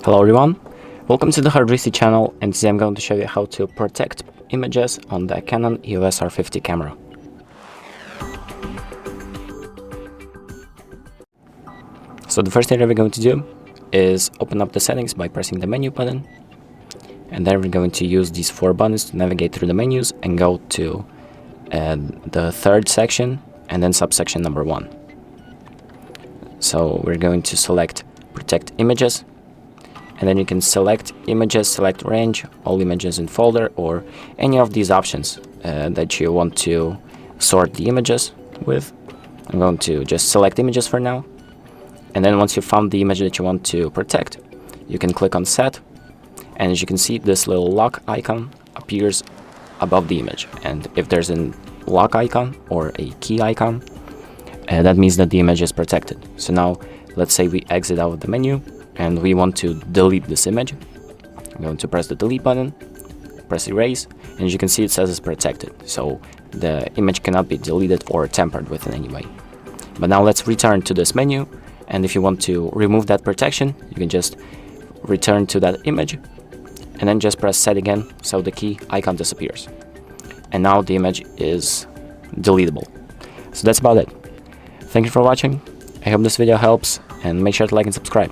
Hello everyone, welcome to the R50 channel, and today I'm going to show you how to protect images on the Canon EOS R50 camera. So the first thing that we're going to do is open up the settings by pressing the menu button, and then we're going to use these four buttons to navigate through the menus and go to the third section and then subsection number 1. So we're going to select protect images, and then you can select images, select range, all images in folder, or any of these options that you want to sort the images with. I'm going to just select images for now, and then once you found the image that you want to protect, you can click on set, and as you can see, this little lock icon appears above the image, and if there's a lock icon or a key icon, that means that the image is protected. So now let's say we exit out of the menu and we want to delete this image. I'm going to press the delete button, press erase, and as you can see, it says it's protected, so the image cannot be deleted or tampered with in any way. But now let's return to this menu, and if you want to remove that protection, you can just return to that image and then just press set again, so the key icon disappears, and now the image is deletable. So that's about it. Thank you for watching. I hope this video helps, and make sure to like and subscribe.